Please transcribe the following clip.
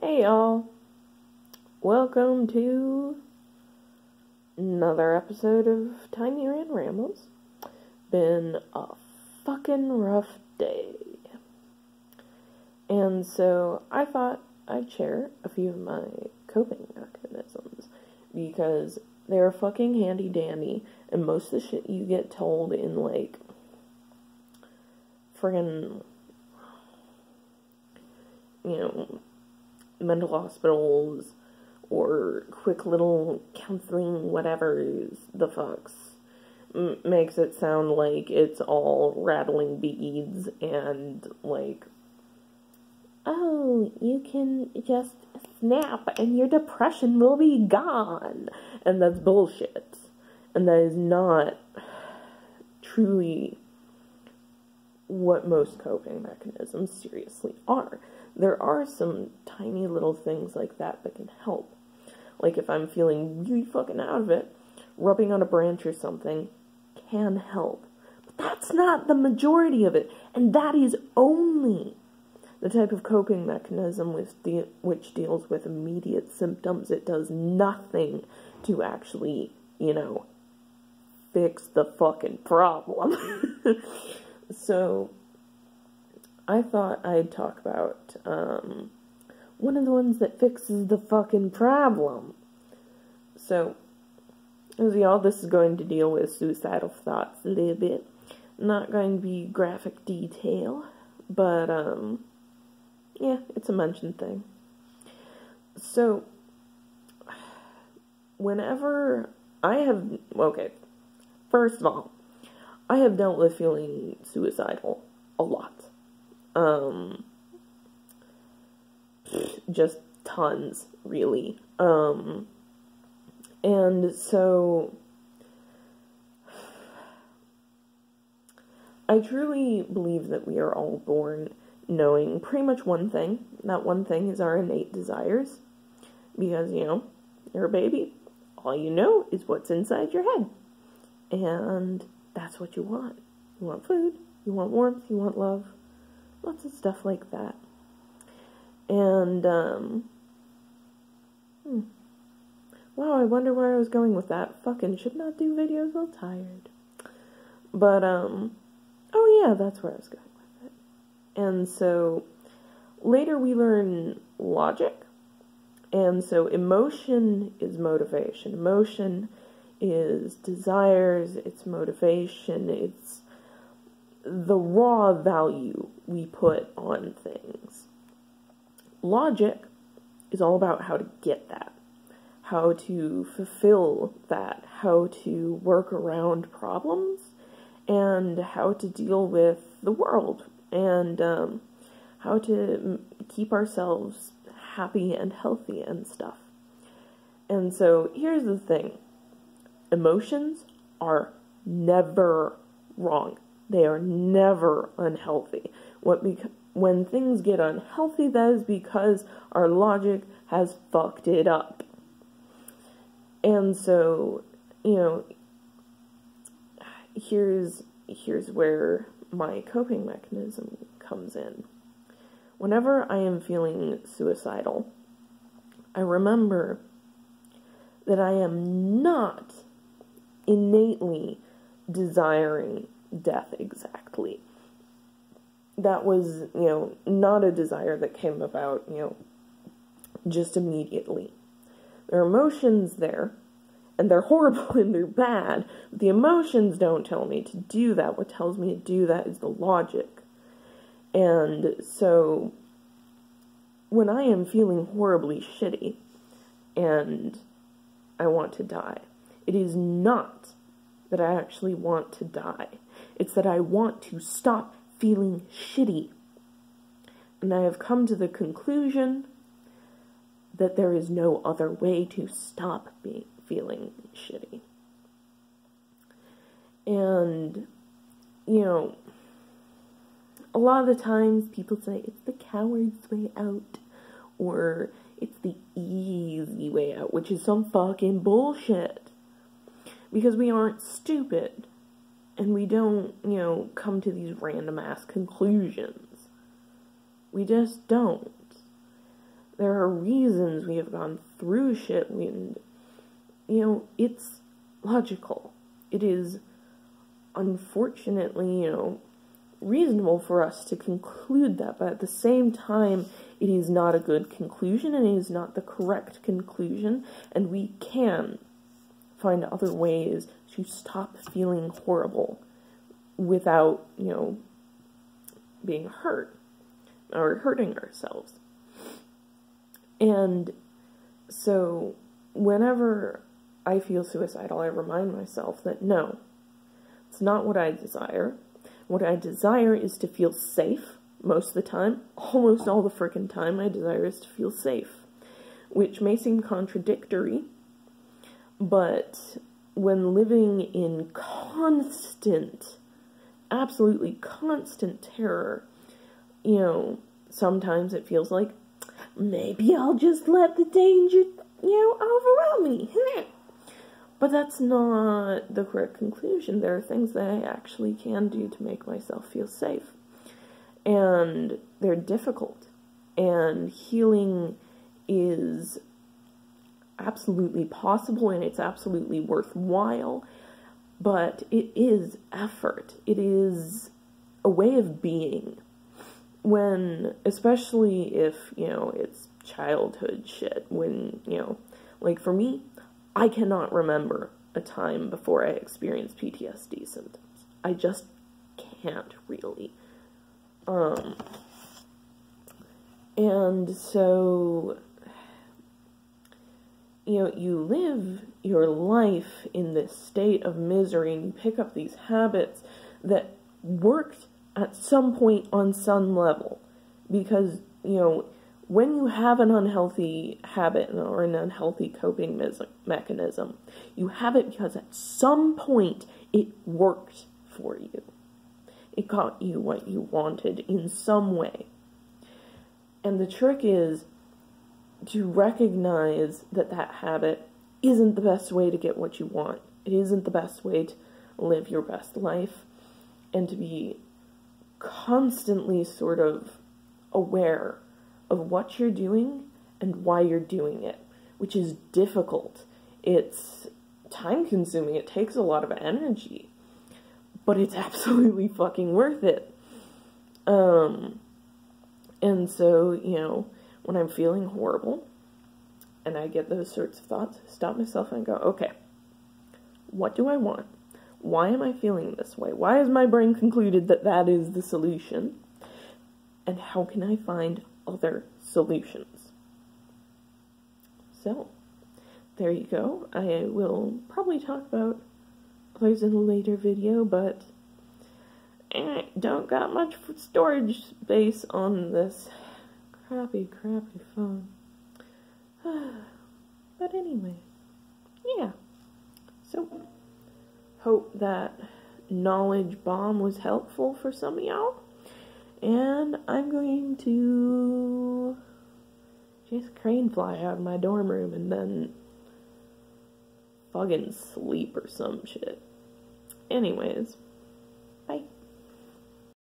Hey y'all, welcome to another episode of Tiny Rand Rambles. Been a fucking rough day. And so I thought I'd share a few of my coping mechanisms because they're fucking handy dandy and most of the shit you get told in like friggin', mental hospitals or quick little counseling whatever the fucks makes it sound like it's all rattling beads and like, oh, you can just snap and your depression will be gone, and that's bullshit, and that is not truly what most coping mechanisms seriously are. There are some tiny little things like that can help. Like if I'm feeling really fucking out of it, rubbing on a branch or something can help. But that's not the majority of it. And that is only the type of coping mechanism which deals with immediate symptoms. It does nothing to actually, fix the fucking problem. So I thought I'd talk about one of the ones that fixes the fucking problem. So, as y'all, this is going to deal with suicidal thoughts a little bit. Not going to be graphic detail, but, yeah, it's a mentioned thing. So, whenever first of all, I have dealt with feeling suicidal a lot. Just tons, really. And so I truly believe that we are all born knowing pretty much one thing. That one thing is our innate desires. Because, you're a baby. All you know is what's inside your head. And that's what you want. You want food, you want warmth, you want love. Lots of stuff like that. And, wow, I wonder where I was going with that. Fucking should not do videos while tired. But, oh yeah, that's where I was going with it. And so, later we learn logic. And so, emotion is motivation. Emotion is desires, it's motivation, it's the raw value we put on things. Logic is all about how to get that, how to fulfill that, how to work around problems, and how to deal with the world, and how to keep ourselves happy and healthy and stuff. And so here's the thing. Emotions are never wrong. They are never unhealthy. When things get unhealthy, that is because our logic has fucked it up. And so, here's where my coping mechanism comes in. Whenever I am feeling suicidal, I remember that I am not innately desiring death exactly. That was, not a desire that came about, just immediately. There are emotions there, and they're horrible and they're bad, but the emotions don't tell me to do that. What tells me to do that is the logic. And so, when I am feeling horribly shitty, and I want to die, it is not that I actually want to die. It's that I want to stop feeling shitty. And I have come to the conclusion that there is no other way to stop feeling shitty. And, a lot of the times people say it's the coward's way out, or it's the easy way out, which is some fucking bullshit. Because we aren't stupid. And we don't, come to these random ass conclusions. We just don't. There are reasons we have gone through shit, and, you know, it's logical. It is, unfortunately, you know, reasonable for us to conclude that, but at the same time, it is not a good conclusion, and it is not the correct conclusion, and we can find other ways to stop feeling horrible without, you know, being hurt or hurting ourselves. And so whenever I feel suicidal, I remind myself that no, it's not what I desire. What I desire is to feel safe most of the time. Almost all the frickin' time my desire is to feel safe, which may seem contradictory, but when living in constant, absolutely constant terror, you know, sometimes it feels like, maybe I'll just let the danger, you know, overwhelm me. But that's not the correct conclusion. There are things that I actually can do to make myself feel safe. And they're difficult. And healing is absolutely possible, and it's absolutely worthwhile. But it is effort. It is a way of being. When, especially if, you know, it's childhood shit, when, you know, like for me, I cannot remember a time before I experienced PTSD symptoms. I just can't really. And so, you know, you live your life in this state of misery, and you pick up these habits that worked at some point on some level, because, you know, when you have an unhealthy habit or an unhealthy coping mechanism, you have it because at some point it worked for you. It got you what you wanted in some way. And the trick is to recognize that that habit isn't the best way to get what you want. It isn't the best way to live your best life, and to be constantly sort of aware of what you're doing and why you're doing it, which is difficult. It's time-consuming. It takes a lot of energy, but it's absolutely fucking worth it. And so, you know, when I'm feeling horrible and I get those sorts of thoughts, I stop myself and go, okay, what do I want? Why am I feeling this way? Why has my brain concluded that that is the solution? And how can I find other solutions? So, there you go. I will probably talk about others in a later video, but I don't got much storage space on this crappy phone. But anyway, yeah. So, hope that knowledge bomb was helpful for some of y'all. And I'm going to just crane fly out of my dorm room and then fucking sleep or some shit. Anyways, bye.